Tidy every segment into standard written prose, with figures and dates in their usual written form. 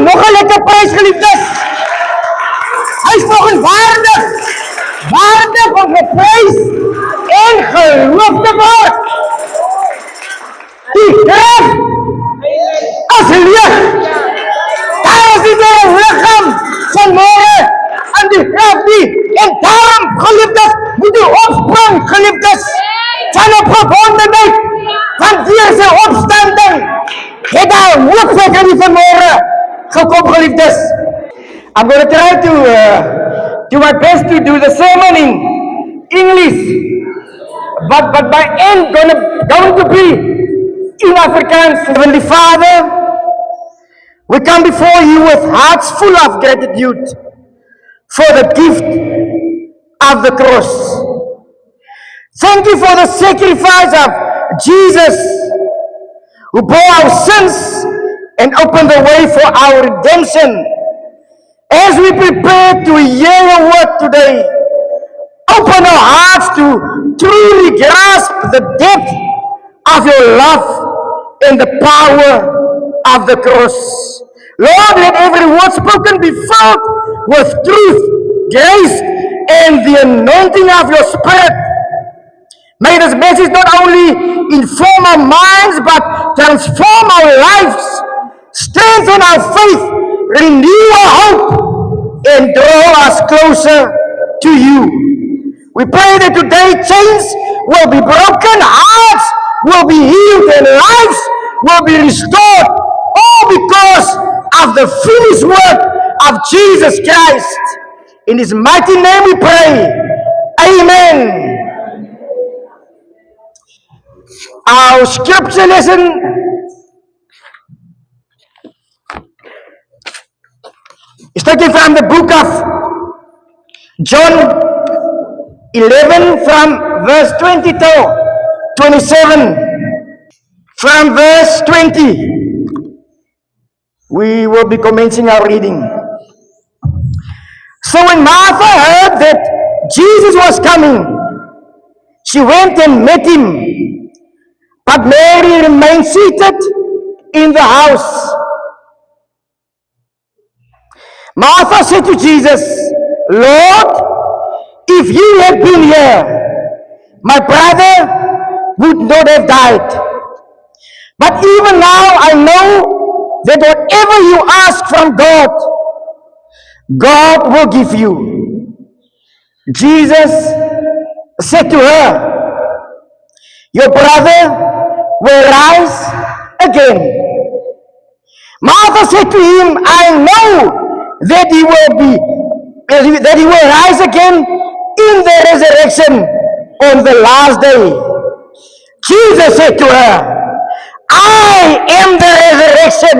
nog 'n lekker prys, geliefdes. Hy is volgens waardig om geprys en geloof te word. Die graf as leeg. Daar is nie meer 'n lichaam van môre in die graf nie. En daarom, geliefdes, moet u opspring, geliefdes, van opgewondenheid, van deur sy opstanding. Het daar hoop vir die van môre gekom, geliefdes. I'm going to try to do my best to do the sermon in English, but my end going to be in Afrikaans. Heavenly Father, we come before you with hearts full of gratitude for the gift of the cross. Thank you for the sacrifice of Jesus, who bore our sins and opened the way for our redemption. As we prepare to hear your word today, open our hearts to truly grasp the depth of your love and the power of the cross. Lord, let every word spoken be filled with truth, grace, and the anointing of your Spirit. May this message not only inform our minds, but transform our lives, strengthen our faith, renew our hope, and draw us closer to you. We pray that today chains will be broken, hearts will be healed, and lives will be restored, all because of the finished work of Jesus Christ. In his mighty name we pray. Amen. Our scripture lesson is taken from the book of John 11 from verse 20 to 27. From verse 20, we will be commencing our reading. So when Martha heard that Jesus was coming, she went and met him. But Mary remained seated in the house. Martha said to Jesus, Lord, if you had been here, my brother would not have died. But even now I know that whatever you ask from God, God will give you. Jesus said to her, your brother will rise again. Martha said to him, I know that he will rise again in the resurrection on the last day. Jesus said to her, I am the resurrection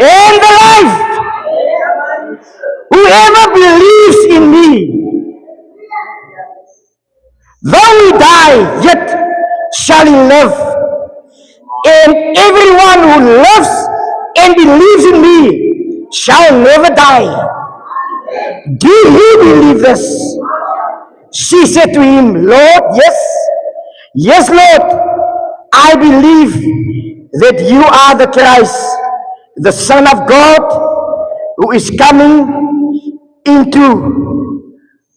and the life. Whoever believes in me, though he die, yet shall he live. And everyone who lives and believes in me shall never die. Do you believe this? She said to him, Lord, yes, Lord, I believe that you are the Christ, the Son of God, who is coming into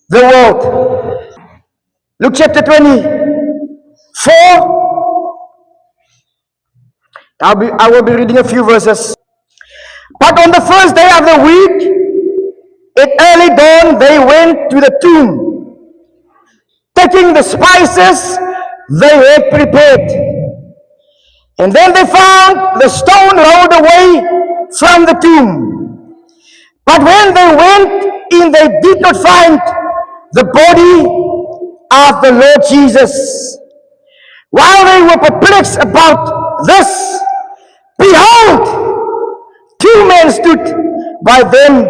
the world. Luke chapter 24. I will be reading a few verses. But on the first day of the week, at early dawn, they went to the tomb, taking the spices they had prepared. And then they found the stone rolled away from the tomb. But when they went in, they did not find the body of the Lord Jesus. While they were perplexed about this, behold, two men stood by them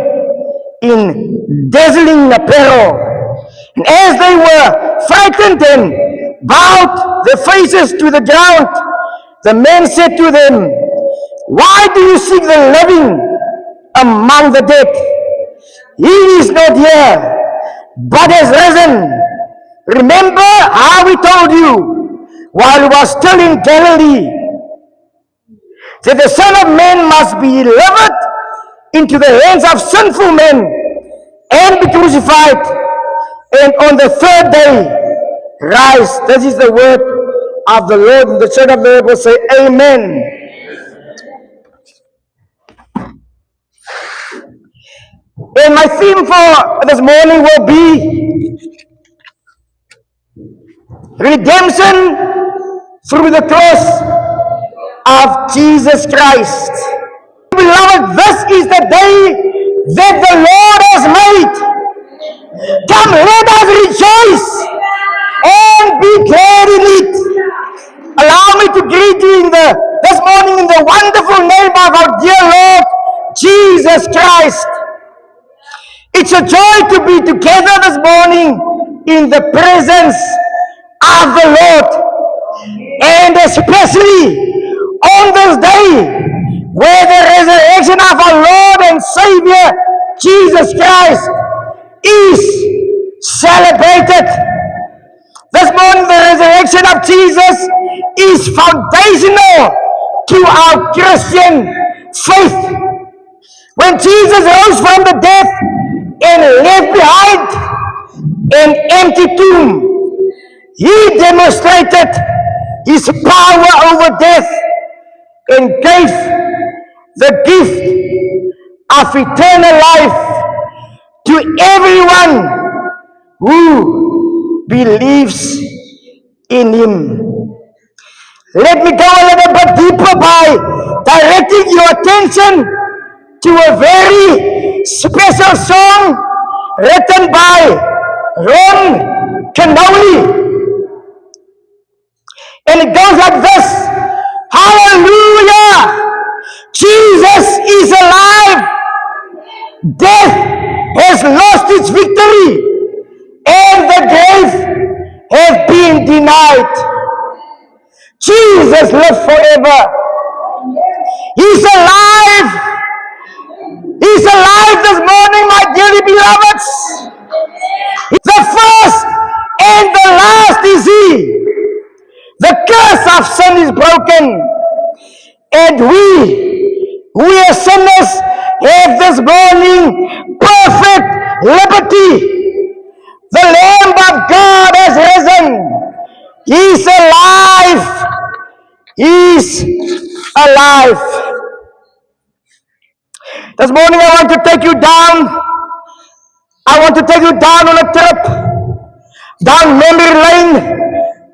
in dazzling apparel. And as they were frightened and bowed their faces to the ground, the men said to them, why do you seek the living among the dead? He is not here, but has risen. Remember how we told you while he was still in Galilee, that the Son of Man must be delivered into the hands of sinful men and be crucified, and on the third day rise. This is the word of the Lord. And the church of the Lord will say, Amen. And my theme for this morning will be redemption through the cross of Jesus Christ. Beloved, this is the day that the Lord has made. Come, let us rejoice and be glad in it. Allow me to greet you this morning in the wonderful name of our dear Lord Jesus Christ. It's a joy to be together this morning in the presence of the Lord, and especially on this day where the resurrection of our Lord and Savior Jesus Christ is celebrated. This morning the resurrection of Jesus is foundational to our Christian faith. When Jesus rose from the dead and left behind an empty tomb, he demonstrated his power over death and gave the gift of eternal life to everyone who believes in him. Let me go a little bit deeper by directing your attention to a very special song written by Ron Kenoly. And it goes like this: Hallelujah! Jesus is alive. Death has lost its victory, and the grave has been denied. Jesus lives forever. He's alive. He's alive this morning, my dearly beloveds. The first and the last is he. The curse of sin is broken, and we as sinners have this morning perfect liberty. The Lamb of God has risen. He's alive. He's alive. This morning I want to take you down. I want to take you down on a trip down memory lane,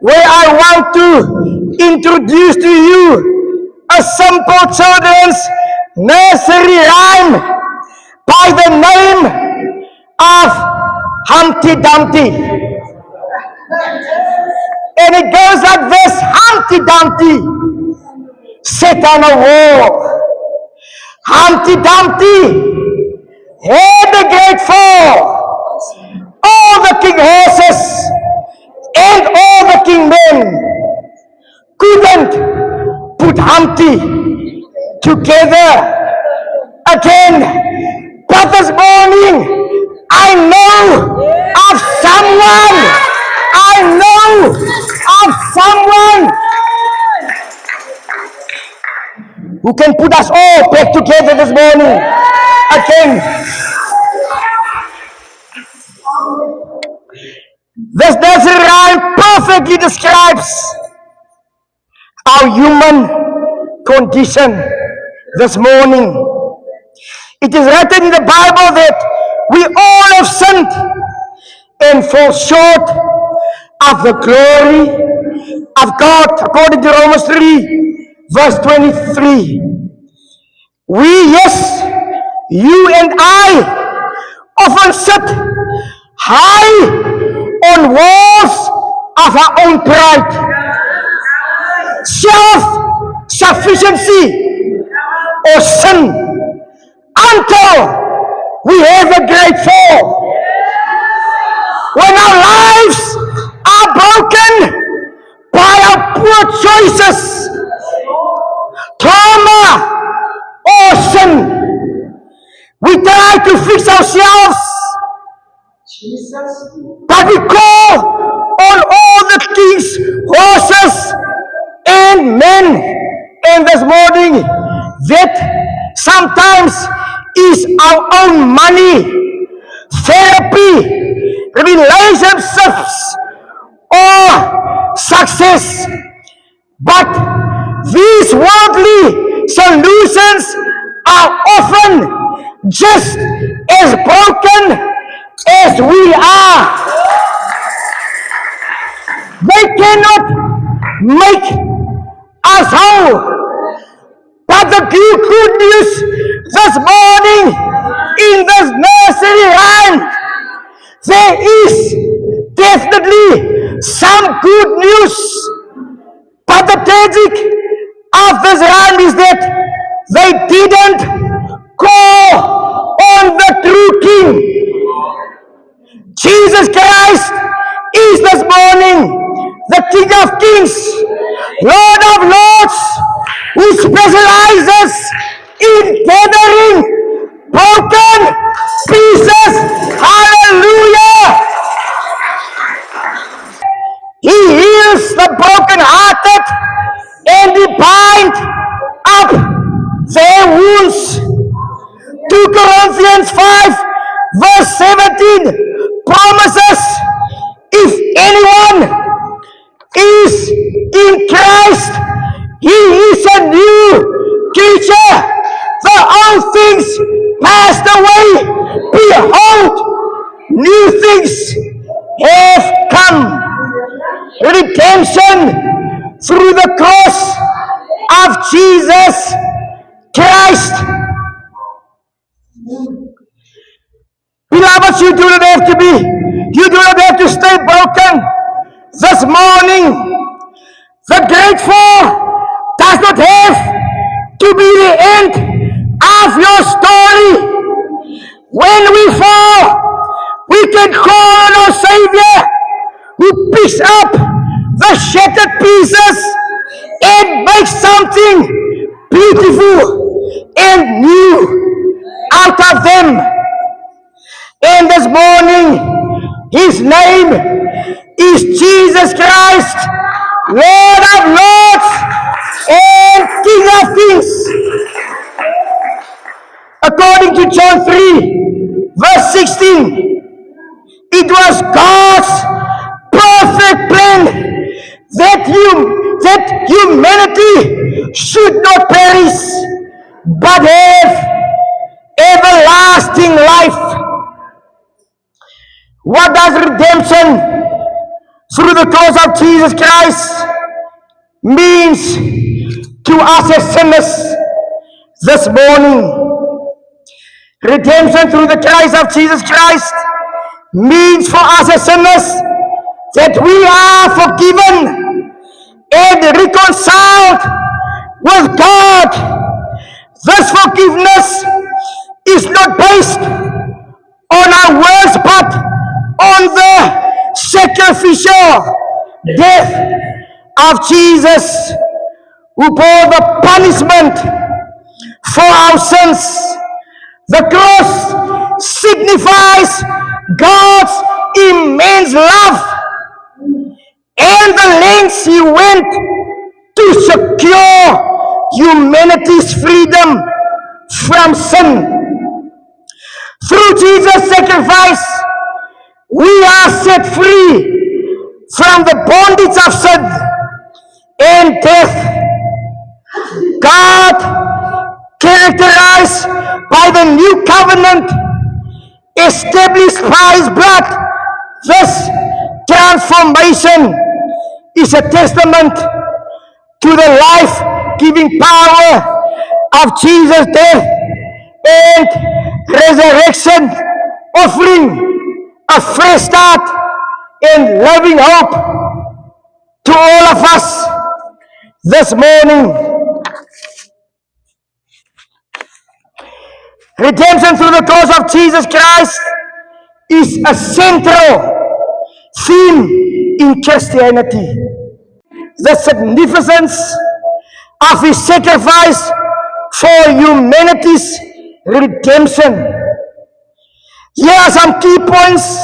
where I want to introduce to you a simple children's nursery rhyme by the name of Humpty Dumpty. And it goes like this: Humpty Dumpty sat on a wall. Humpty Dumpty had a great fall. All the king horses and all the king men couldn't put Humpty together again. But this morning, I know of someone who can put us all back together this morning again. This nursery rhyme perfectly describes our human condition this morning. It is written in the Bible that we all have sinned and fall short of the glory of God, according to Romans 3, verse 23. Yes, you and I often sit high on walls of our own pride, self-sufficiency, or sin, until we have a great fall. When our lives are broken by our poor choices, trauma, or sin, we try to fix ourselves, but we call on all the king's horses and men. And this morning, that sometimes is is our own money, therapy, relationships, or success. But these worldly solutions are often just as broken as we are. They cannot make us whole. But the good news this morning in this nursery rhyme, there is definitely some good news. But the tragic of this rhyme is that they didn't call on the true King. Jesus Christ is this morning the King of Kings, Lord of Lords, who specializes in gathering broken pieces. Hallelujah! He heals the broken-hearted and he binds up their wounds. 2 Corinthians 5 verse 17 promises, if anyone is in Christ, he is a new creature. The old things passed away. Behold, new things have come. Redemption through the cross of Jesus Christ. Beloved, you do not have to stay broken this morning. The great fall does not have to be the end of your story. When we fall, we can call on our Savior, who picks up the shattered pieces and makes something beautiful and new out of them. And this morning, his name is Jesus Christ, Lord of Lords and King of Kings. According to John 3, verse 16, it was God's perfect plan that humanity should not perish, but have everlasting life. What does redemption through the cross of Jesus Christ means to us as sinners this morning? Redemption through the Christ of Jesus Christ means for us as sinners that we are forgiven and reconciled with God. This forgiveness is not based on our words, but on the sacrificial death of Jesus, who bore the punishment for our sins. The cross signifies God's immense love and the lengths he went to secure humanity's freedom from sin. Through Jesus' sacrifice, we are set free from the bondage of sin and death. God, characterized by the new covenant established by his blood, this transformation is a testament to the life-giving power of Jesus' death and resurrection, offering a fresh start and loving hope to all of us this morning. Redemption through the cross of Jesus Christ is a central theme in Christianity. The significance of his sacrifice for humanity's redemption. Here are some key points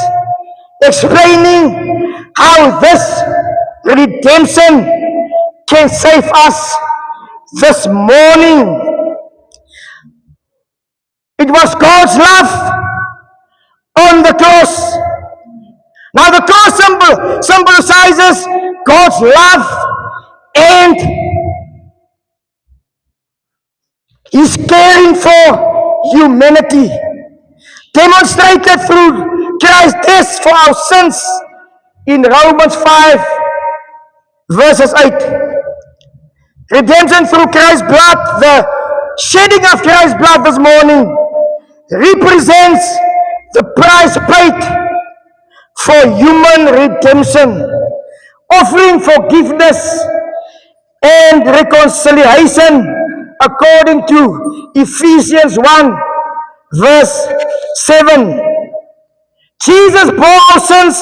explaining how this redemption can save us this morning. It was God's love on the cross. Now the cross symbolizes God's love and His caring for humanity, demonstrated through Christ's death for our sins in Romans 5 verses 8. Redemption through Christ's blood, the shedding of Christ's blood this morning represents the price paid for human redemption, offering forgiveness and reconciliation according to Ephesians 1 verse 7. Jesus bore our sins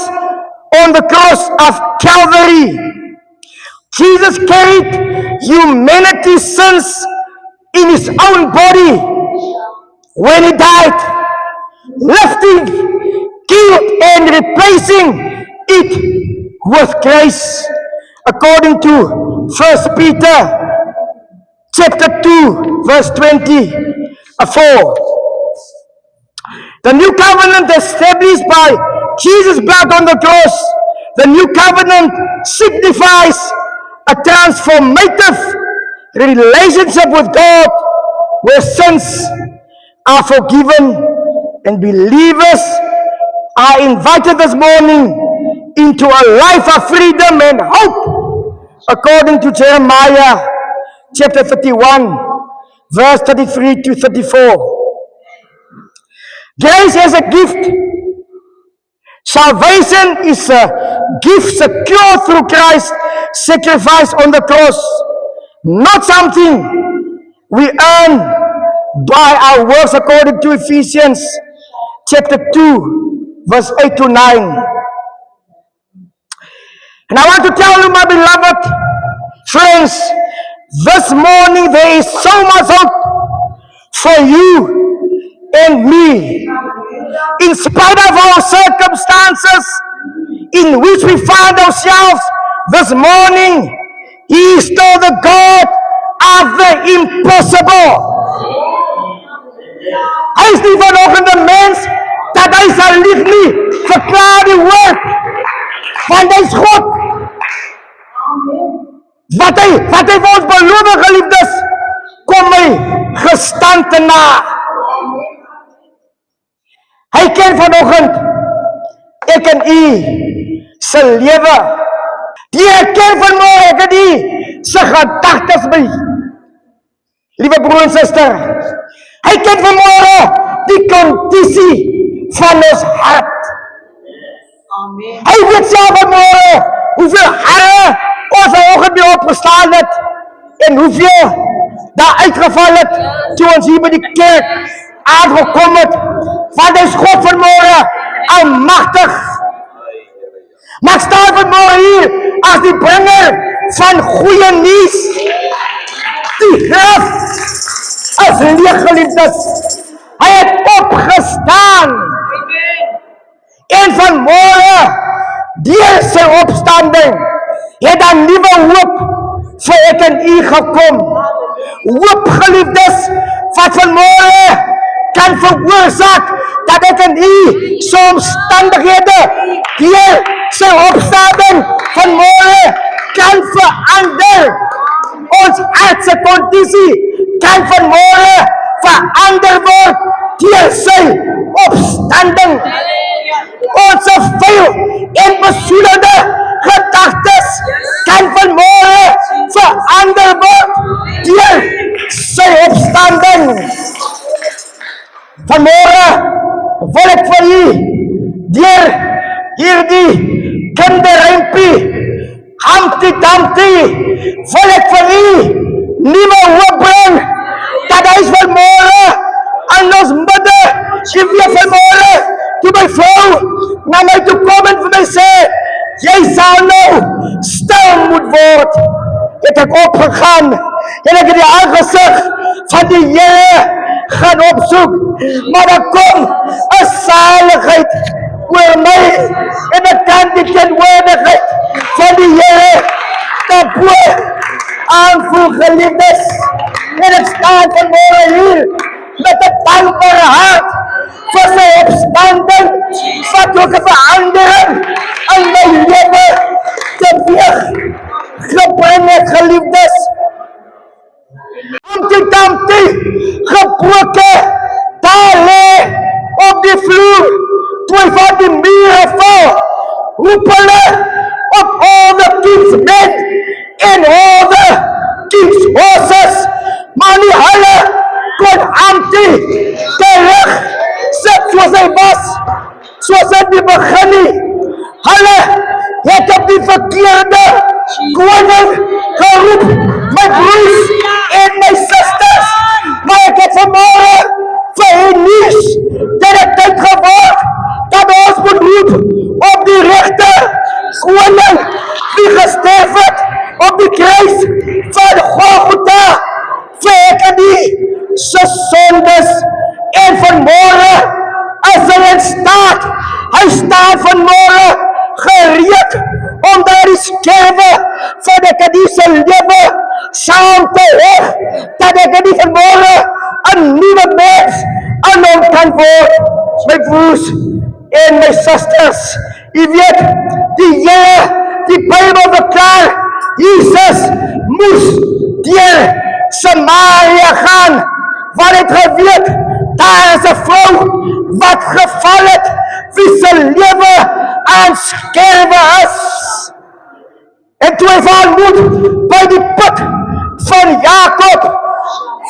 on the cross of Calvary. Jesus carried humanity's sins in His own body when He died, lifting guilt and replacing it with grace, according to 1 Peter chapter 2 verse 24. The new covenant established by Jesus' blood on the cross, the new covenant signifies a transformative relationship with God where sins are forgiven and believers are invited this morning into a life of freedom and hope, according to Jeremiah chapter 31 verse 33 to 34. Grace as a gift. Salvation is a gift secured through Christ's sacrifice on the cross, not something we earn by our works, according to Ephesians chapter 2 verse 8 to 9. And I want to tell you, my beloved friends, this morning there is so much hope for you and me. In spite of our circumstances in which we find ourselves this morning, He is still the God of the impossible. Hy is nie vanoggend 'n mens dat hy sal lieg nie. Verklaar die woord, want hy is God. Wat hy vir ons beloof, geliefdes, kom hy gestand te na. Hy ken vanoggend ek en u se lewe. Die ken vanmôre ek en u se gedagtes by. Liewe broer en suster, hy ken vanmôre die kondisie van ons hart. Amen. Hy weet self vanmôre hoeveel hare ons vanoggend by opgestaan het en hoeveel daar uitgeval het toe ons hier by die kerk aangekom het. Want hy is God vanmôre almagtig. Maar ek staan vanmôre hier as die bringer van goeie nuus. Die graf is leeg, geliefdes. Hy het opgestaan. En vanmôre, deur sy opstanding, het daar nuwe hoop vir ek en u gekom. Hoop, geliefdes, wat vanmôre kan veroorsaak dat ek en u so omstandighede deur sy opstanding vanmôre kan verander. Ons aardse kondisie kan vanmôre verander word deur sy opstanding. Ons vuil en besoedelde gedagtes kan vanmôre verander word deur sy opstanding. Vanmôre wil ek vir u deur hierdie kinderrympie Humpty Dumpty wil ek vir u nuwe hoop bring dat hy vanmôre aan ons midde sy weer vanmôre toe my vrou na my toe kom en vir my sê, jy sal nou stil moet word. Het ek opgegaan en ek het die aangesig van die Here gaan opsoek, maar daar kom 'n saligheid oor my en ek kan die teenwoordigheid van die Here daarbo aanvoel, geliefdes. En ek staan vanmôre hier met 'n dankbare hart vir sy opstanding, wat ook 'n verandering in my lewe teweeg gebring het, geliefdes. Humpty gebroke, daar lê op die vloer, toe van die mure val, roep hulle op all the king's men en all the king's horses, maar nie hulle kon Humpty terug sit soos hy was, soos hy die begin nie. Hulle het op die verkeerde koning geroep, my broers en my susters, maar ek het vanmôre vir u nuus dat dit tyd geword dat ons moet roep op die regte koning wie gesterf het op die kruis van Golgotha vir ek en die se sondes, en vanmôre is hy in staat, hy staan vanmôre gereed om daar die skerwe van ek en die se lewe saam te heg, dat ek en die vanmôre 'n nuwe mens aan hom kan word. My broers en my susters, jy weet, die Here, die Bybel verklaar, Jesus moes deur Samaria gaan, want hy het geweet, daar is 'n vrou wat geval het, wie se lewe aan skerwe is. En toe hy vir haar ontmoet by die put van Jakob,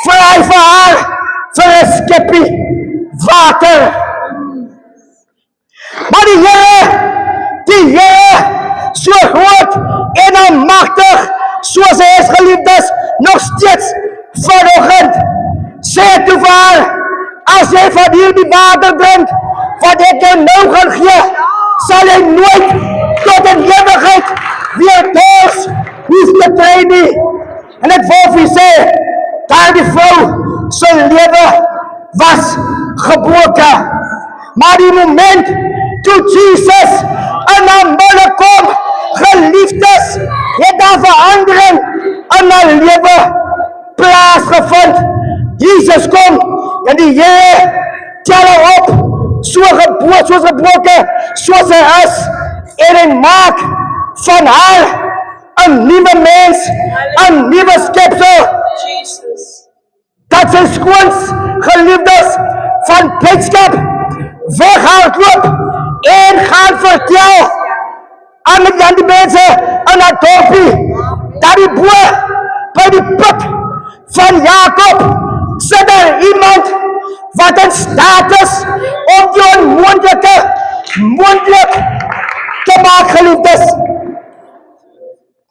vra hy vir haar vir 'n skepie water. Maar die Here, so groot en almagtig, soos hy is, geliefdes, nog steeds vanoggend, sê toe vir haar, as jy van hierdie water drink, wat ek jou nou gaan gee, sal jy nooit tot in ewigheid weer dors hoef te kry nie. En ek wil vir sê, daardie vrou se lewe was gebroken, maar die moment toe Jesus in haar midde kom, geliefdes, het daar verandering in haar lewe plaasgevind. Jesus kom en die Here tel haar op, soos gebroken, soos hy is, en hy maak van haar 'n nuwe mens, 'n nuwe skepsel. Dat sy skoons, geliefdes, van blydskap weghardloop en gaan vertel aan die mense in haar dorpie, dat die bo by die put van Jakob sit daar iemand wat in staat is om die onmoontlike moontlik te maak, geliefdes.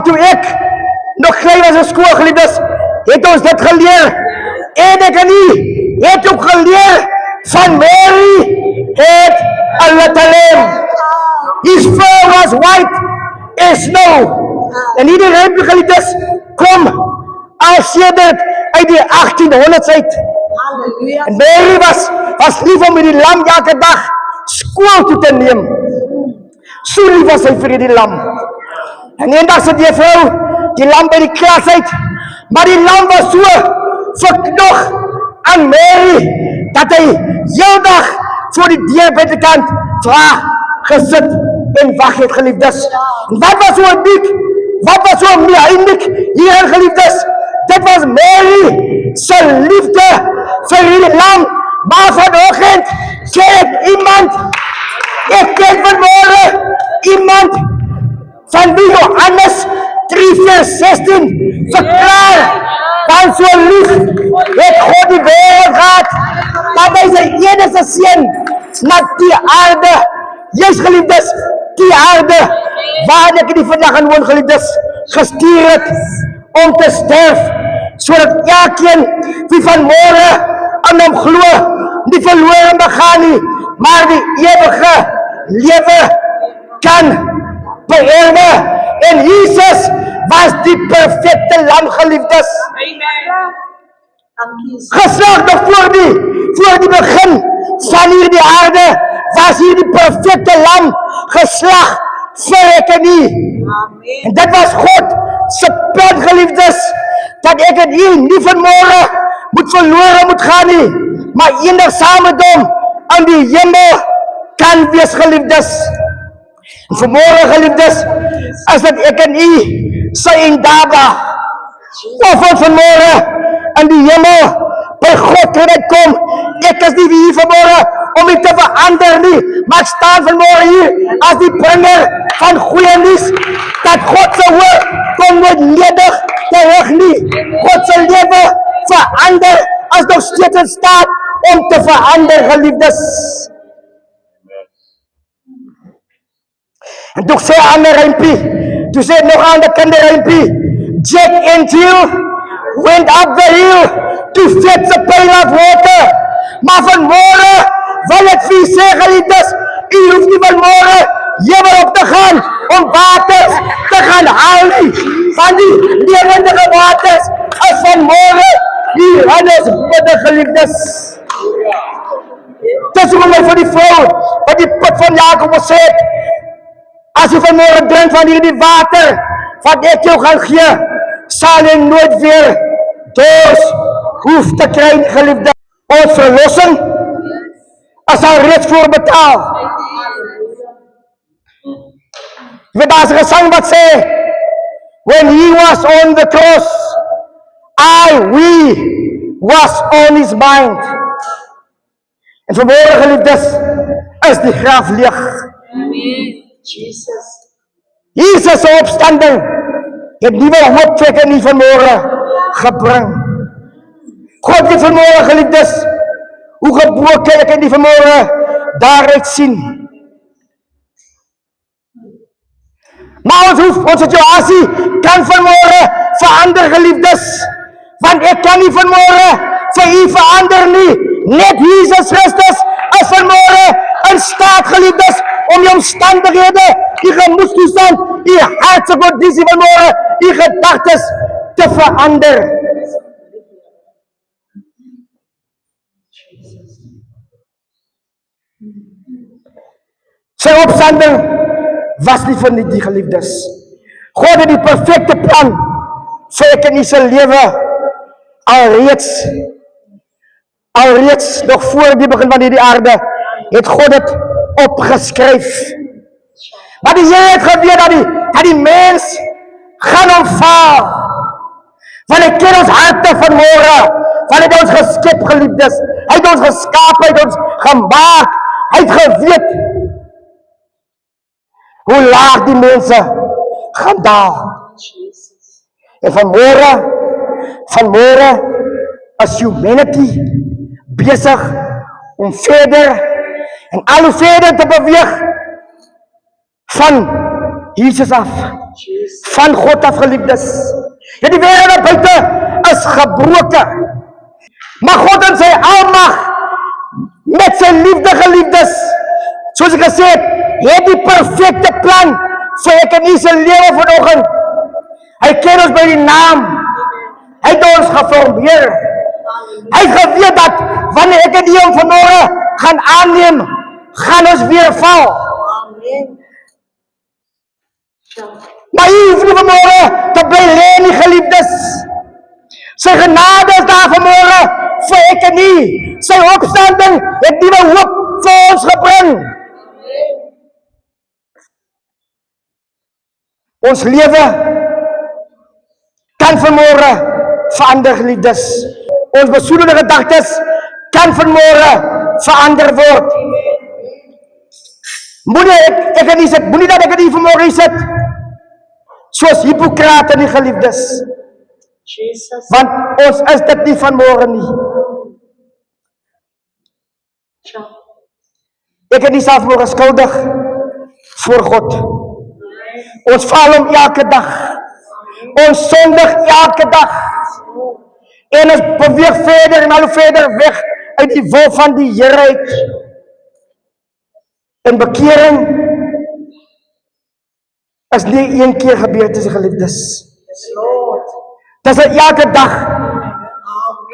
Toe ek nog klein was in skool, geliefdes, het ons dit geleer, en ek en nie, het ook geleer van Mary het 'n little lamb. His fur was white as snow. En hierdie lamp, geliefdes, kom al sedert uit die 1800s uit. En Mary was lief om hierdie lam elke dag skool toe te neem. So lief was hy vir hierdie lam. En eendag sit die vrou die lam by die klas uit, maar die lam was so verknog aan Mary, dat hy heel dag voor die deur buitekant gesit en wag het, geliefdes. En wat was so uniek? Wat was so uniek hierin, geliefdes? Dit was Mary se liefde vir hierdie lam. Maar vanoggend ken ek ken vanmôre iemand van wie Johannes 3:16 verklaar, want so lief het God die wêreld gehad, dat hy sy enigste seun na die aarde, jy's, geliefdes, die aarde, waar ek die vandag aan woon, geliefdes, gestuur het om te sterf, sodat elkeen wie vanmôre aan hom glo, nie verloren begaan nie, maar die ewige lewe kan beërwe. En Jesus was die perfekte lam, geliefdes. Geslag nog voor die begin van hierdie aarde, was hier die perfekte lam geslag vir ek en nie. En dit was God se plan, geliefdes, dat ek en u nie vanmôre moet verloren moet gaan nie, maar enig saam met hom aan die hemel kan wees, geliefdes. En vanmôre, geliefdes, as dit ek en u sy indaba of ons vanmôre in die hemel by God kan kom. Ek is nie hier vanmôre om dit te verander nie, maar ek staan vanmôre hier as die bringer van goeie nuus dat God se woord kom nooit ledig terug nie. God se lewe verander as nog steeds in staat om te verander, geliefdes. En toe sê aan die rympie, toe sê nog aan die kinderrympie, Jack and Jill went up the hill to fetch a pail of water. Maar vanmôre wil ek vir sê, geliefdes, u hoef nie vanmôre hemel op te gaan om waters te gaan haal nie. Van die lewendige waters is vanmôre hier in ons midde, geliefdes. Dis hoekom ek vir die vrou by die put van Jakob sê, as jy vanmôre drink van hierdie water wat ek jou gaan gee, sal jy nooit weer dors hoef te kry, geliefde. Ons verlossing is al reeds voorbetaal. Jy weet, daar is 'n gesang wat sê, when he was on the cross, we was on his mind. En vanmôre, geliefdes, is die graf leeg. Jesus se opstanding het nuwe hoop vir ek en u vanmôre gebring. God het vanmôre, geliefdes, hoe gebroken ek en u vanmôre daaruit sien. Maar ons situasie kan vanmôre verander, geliefdes, want ek kan nie vanmôre vir u verander nie. Net Jesus Christus is vanmôre in staat, geliefdes, om die omstandighede, die gemoedstoestand, die hartse kondisie vanmôre, die gedagtes te verander. Sy opstanding was nie vir die geliefdes. God het die perfekte plan vir ek en u se lewe alreeds nog voor die begin van hierdie aarde het God dit opgeskryf. Maar die Here het geweet dat die mens gaan omval. Want hy ken ons harte vanmôre, want hy het ons geskep, geliefdes. Hy het ons geskaap, hy het ons gemaak. Hy het geweet hoe laag die mense gaan daal. En vanmôre is humanity besig om verder en al hoe verder te beweeg van Jesus af, van God af, geliefdes. Ja, die wêreld buite is gebroken, maar God in sy almag, met sy liefde, geliefdes, soos ek gesê het die perfecte plan vir ek en u se lewe vanoggend. Hy ken ons by die naam, hy het ons geformeer, hy het geweet dat wanneer ek en u hom vanmôre gaan aanneem, gaan ons weer val. Maar u hoef nie vanmôre te bly lê nie, geliefdes. Sy genade is daar vanmôre vir ek en u. Sy opstanding het nuwe hoop vir ons gebring. Ons lewe kan vanmôre verander, geliefdes. Ons besoedelde gedagtes kan vanmôre verander word. Moenie dat ek nie vanmôre sit soos Hippokrate nie, geliefdes. Want ons is dit nie vanmôre nie. Ek en nie self môre skuldig voor God. Ons val hom elke dag. Ons sondig elke dag. En ons beweeg verder en al hoe verder weg uit die wil van die Here uit. En bekering is nie een keer gebeur, dis geliefdes. Dis 'n elke dag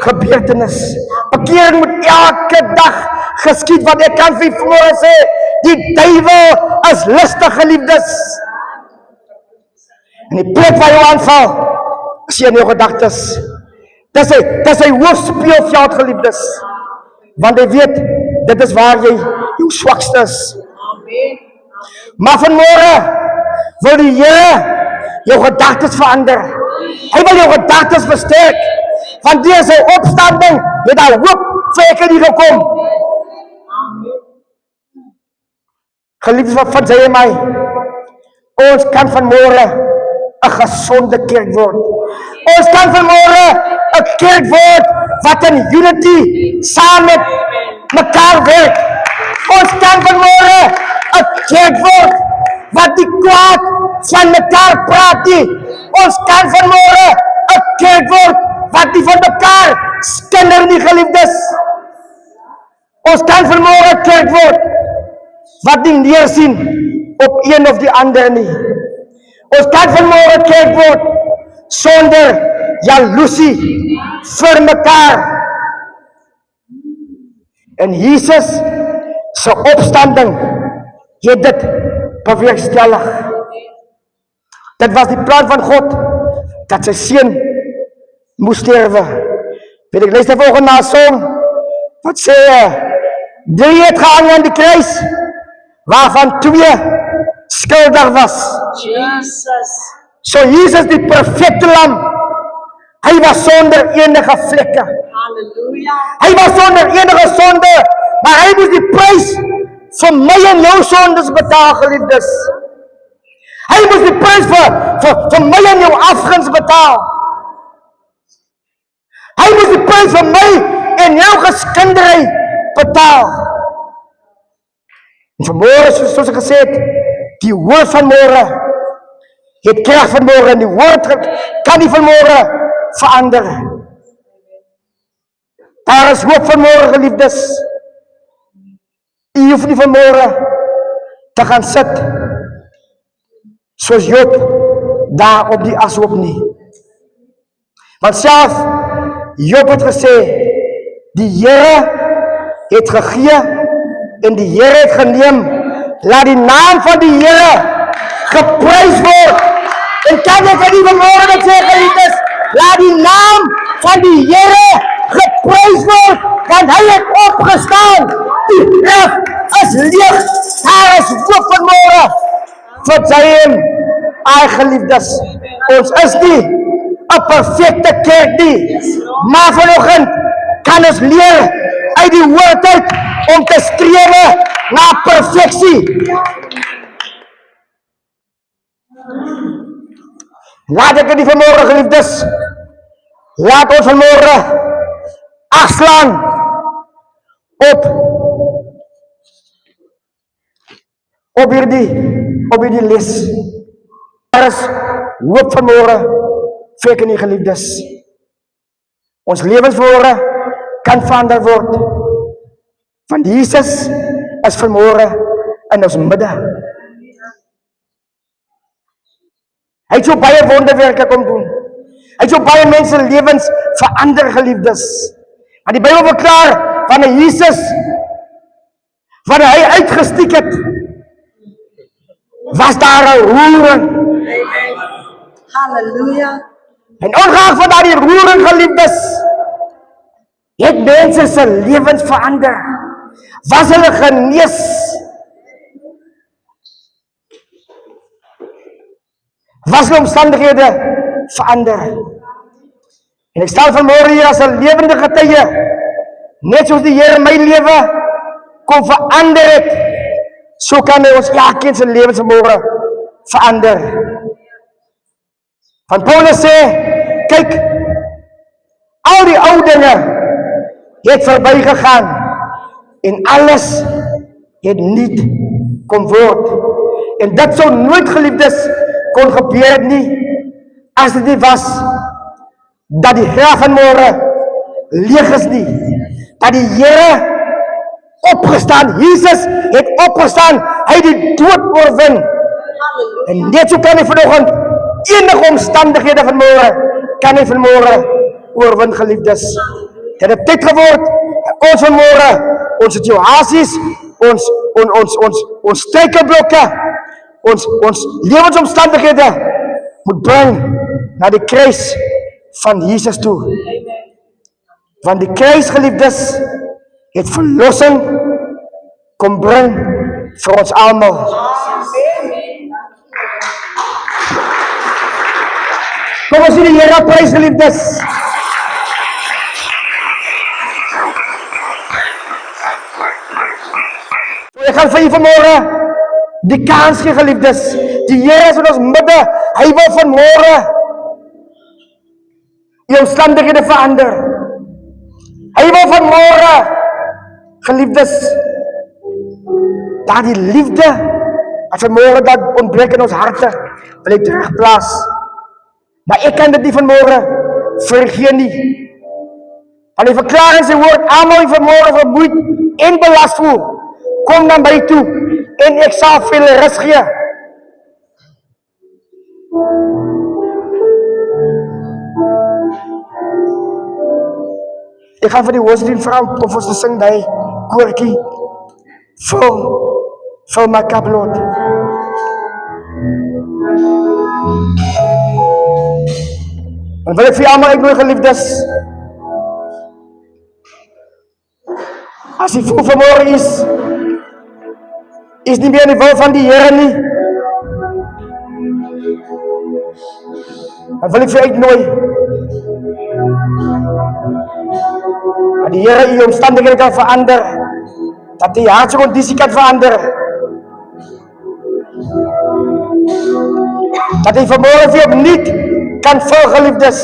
gebeurtenis. Bekering moet elke dag geskied, want ek kan vir vanmôre sê, die duiwel is lustig, geliefdes. En die plek waar jy aanval, is jy in jou gedagtes. Dis hy hoofspeelveld, geliefdes. Want hy weet, dit is waar jy jou swakste is. Maar vanmôre wil die Here jou gedagtes verander. Hy wil jou gedagtes versterk. Want deur sy opstanding het daar hoop vir ek en jy gekom. Geliefdes van sy en my, ons kan vanmôre 'n gesonde kerk word. Ons kan vanmôre 'n kerk word wat in unity saam met mekaar werk. Ons kan vanmôre 'n kerk word wat die kwaad van mekaar praat nie. Ons kan vanmôre 'n kerk word wat nie van mekaar skinder nie, geliefdes. Ons kan vanmôre 'n kerk word wat nie neersien op een of die ander nie. Ons kan vanmôre 'n kerk word sonder jaloesie vir mekaar. En Jesus se opstanding het dit bewerkstellig. Dit was die plan van God dat sy seun moes sterwe. Weet ek lees die volgende na som wat sê die het gehang aan die kruis waarvan 2 skuldig was. Jesus. So Jesus die perfekte lam. Hy was sonder enige vlekke. Halleluja. Hy was sonder enige sonde, maar hy moes die prys vir my en jou sondes betaal, geliefdes. Hy moes die prys vir my en jou afguns betaal. Hy moes die prys vir my en jou geskindery betaal. En vanmôre, soos ek gesê het, die woord van môre het krag van môre en die woord kan nie van môre verander. Daar is hoop van môre, geliefdes. U hoef nie van môre te gaan sit soos Job daar op die ashoop nie. Want self Job het gesê, die Here het gegee en die Here het geneem. Laat die naam van die Here geprys word. En kan ek nie vanmôre dit sê, geliefdes, laat die naam van die Here geprys word, want hy het opgestaan. Die graf is leeg. Daar is hoop vanmôre vir sy en ai, geliefdes. Ons is nie 'n perfekte kerk nie, maar vanoggend kan ons leer uit die woord uit om te streef na perfeksie. Laat ek dit vanmôre, geliefdes, laat ons vanmôre afslaan op hierdie les. Daar is hoop vanmôre vir ek en die geliefdes. Ons lewens vanmôre kan verander word. Want Jesus is vanmôre in ons midde. Hy het so baie wonderwerke kom doen. Hy het so baie mense lewens verander, geliefdes. Want die Bybel verklaar van Jesus, wanneer hy uitgestiek het, was daar 'n roering. Halleluja. En ongeag van daardie roering, geliefdes, het mense se lewens verander. Was hulle genees. Was hulle omstandighede verander. En ek staan vanmôre hier as 'n lewende getuie, net soos die Here my lewe kom verander het, so kan hy ons elkeen se lewens vanmôre verander. Want Paulus sê, kyk, al die ou dinge het verbygegaan en alles het nuut kom word. En dit sou nooit, geliefdes, kon gebeur het nie, as dit nie was dat die graf vanmôre leeg is nie. Dat die Here opgestaan, Jesus het opgestaan, hy het die dood oorwin. En net so kan hy vanoggend enige omstandighede vanmôre, kan hy vanmôre oorwin, geliefdes. Dit het tyd geword, ons vanmôre, ons situasies, ons struikelblokke, ons lewensomstandighede moet bring na die kruis van Jesus toe. Want die kruis, geliefdes, het verlossing kom bring vir ons almal. Kom ons sien die Here prys, geliefdes. So ek gaan vir julle vanmôre die kans gee, geliefdes. Die Here is in ons midde. Hy wil vanmôre die omstandighede verander. Hy wil vanmôre, geliefdes, daar die liefde wat vanmôre dat ontbreek in ons harte, wil hy terugplaas. Maar ek kan dit nie vanmôre vergeet nie. Want die verklaring sy woord, almal die vanmôre vermoeid en belast voel, kom dan by toe en ek sal vir julle rus gee. Ek gaan vir die worship vra om vir ons te sing daai koortjie. Fill my cup, Lord. En wil ek vir almal uitnooi, geliefdes, as jy voel vanmôre is nie meer in die wil van die Here nie, dan wil ek vir uitnooi dat die Here die omstandighede kan verander, dat die hartscondisie kan verander, dat hy vanmôre weer opnuut kan vul, geliefdes.